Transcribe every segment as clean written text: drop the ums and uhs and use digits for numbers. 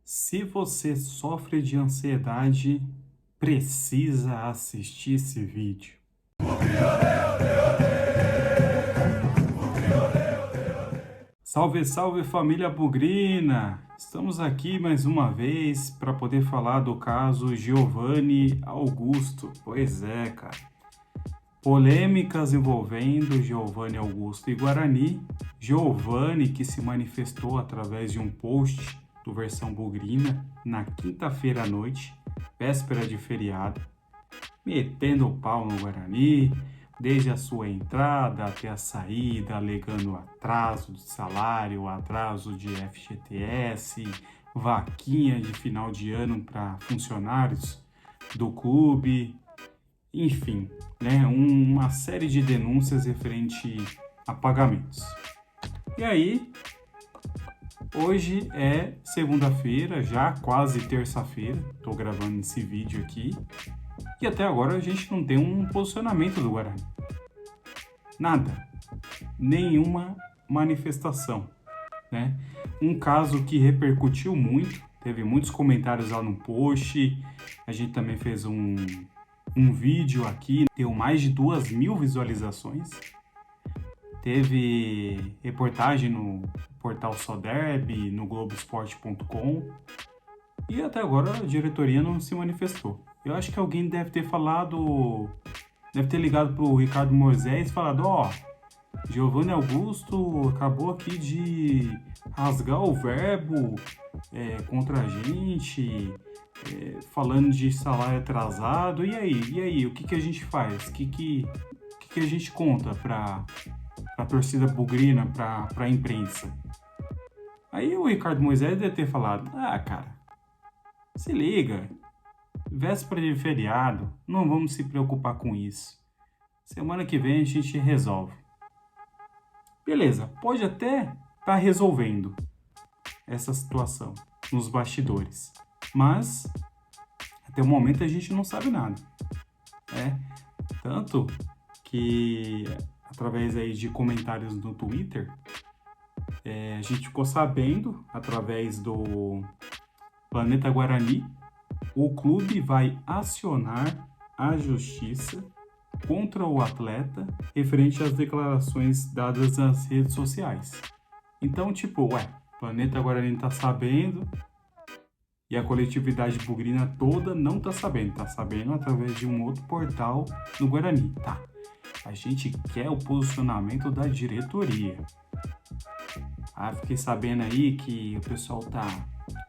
Se você sofre de ansiedade, precisa assistir esse vídeo. Salve, salve família bugrina! Estamos aqui mais uma vez para poder falar do caso Giovanni Augusto. Pois é, cara. Polêmicas envolvendo Giovanni Augusto e Guarani. Giovanni que se manifestou através de um post do Versão Bugrina na quinta-feira à noite, véspera de feriado, metendo o pau no Guarani, desde a sua entrada até a saída, alegando atraso de salário, atraso de FGTS, vaquinha de final de ano para funcionários do clube, enfim, né, uma série de denúncias referente a pagamentos. E aí, hoje é segunda-feira, já quase terça-feira, estou gravando esse vídeo aqui, e até agora a gente não tem um posicionamento do Guarani. Nada. Nenhuma manifestação, né? Um caso que repercutiu muito, teve muitos comentários lá no post, a gente também fez um vídeo aqui, deu mais de 2.000 visualizações. Teve reportagem no portal Soderb, no Globoesporte.com, e até agora a diretoria não se manifestou. Eu acho que alguém deve ter falado, deve ter ligado pro Ricardo Moisés e falado, Giovanni Augusto acabou aqui de rasgar o verbo contra a gente, falando de salário atrasado. E aí, o que a gente faz? O que a gente conta para a torcida bugrina, para a imprensa? Aí o Ricardo Moisés deve ter falado, cara, se liga, véspera de feriado, não vamos se preocupar com isso. Semana que vem a gente resolve. Beleza, pode até estar resolvendo essa situação nos bastidores, mas até o momento a gente não sabe nada. Tanto que através aí de comentários no Twitter, a gente ficou sabendo, através do Planeta Guarani, o clube vai acionar a justiça contra o atleta referente às declarações dadas nas redes sociais. Então, Planeta Guarani tá sabendo e a coletividade bugrina toda não tá sabendo através de um outro portal do Guarani, tá? A gente quer o posicionamento da diretoria. Fiquei sabendo aí que o pessoal tá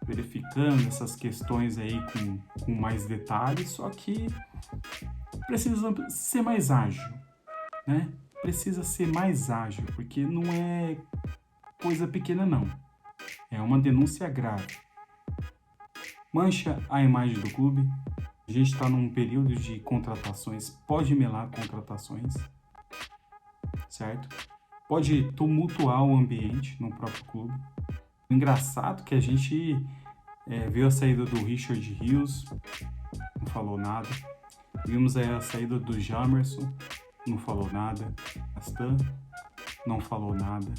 verificando essas questões aí com mais detalhes, só que precisa ser mais ágil, né? Precisa ser mais ágil, porque não é coisa pequena não, é uma denúncia grave. Mancha a imagem do clube, a gente está num período de contratações, pode melar contratações, certo? Pode tumultuar o ambiente no próprio clube. Engraçado que a gente viu a saída do Richard Rios, não falou nada. Vimos aí a saída do Jamerson, não falou nada. Astan, não falou nada.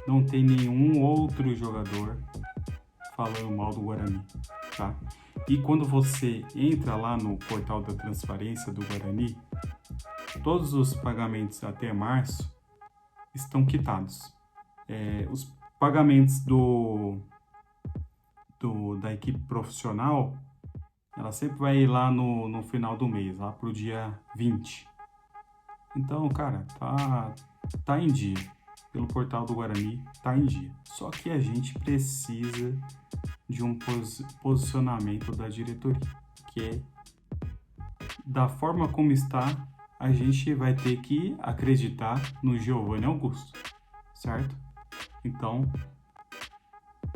Não tem nenhum outro jogador falando mal do Guarani, tá? E quando você entra lá no portal da transparência do Guarani, todos os pagamentos até março estão quitados. Os pagamentos da equipe profissional, ela sempre vai ir lá no final do mês, lá pro dia 20. Então, cara, tá em dia. Pelo portal do Guarani, tá em dia. Só que a gente precisa de um posicionamento da diretoria, que é da forma como está, a gente vai ter que acreditar no Giovanni Augusto, certo? Então,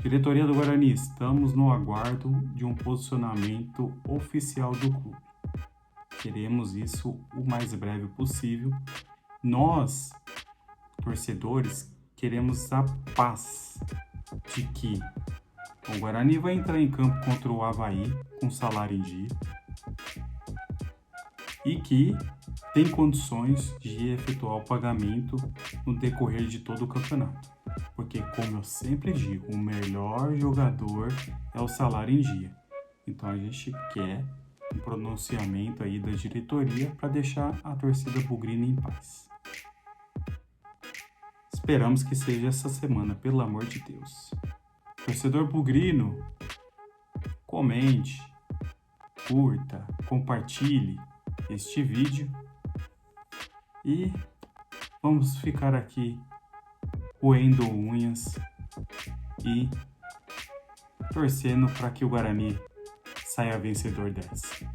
diretoria do Guarani, estamos no aguardo de um posicionamento oficial do clube. Queremos isso o mais breve possível. Nós, torcedores, queremos a paz de que o Guarani vai entrar em campo contra o Avaí com salário em dia e que tem condições de efetuar o pagamento no decorrer de todo o campeonato. Porque, como eu sempre digo, o melhor jogador é o salário em dia. Então a gente quer um pronunciamento aí da diretoria para deixar a torcida bugrina em paz. Esperamos que seja essa semana, pelo amor de Deus. Torcedor bugrino, comente, curta, compartilhe este vídeo e vamos ficar aqui roendo unhas e torcendo para que o Guarani saia vencedor dessa.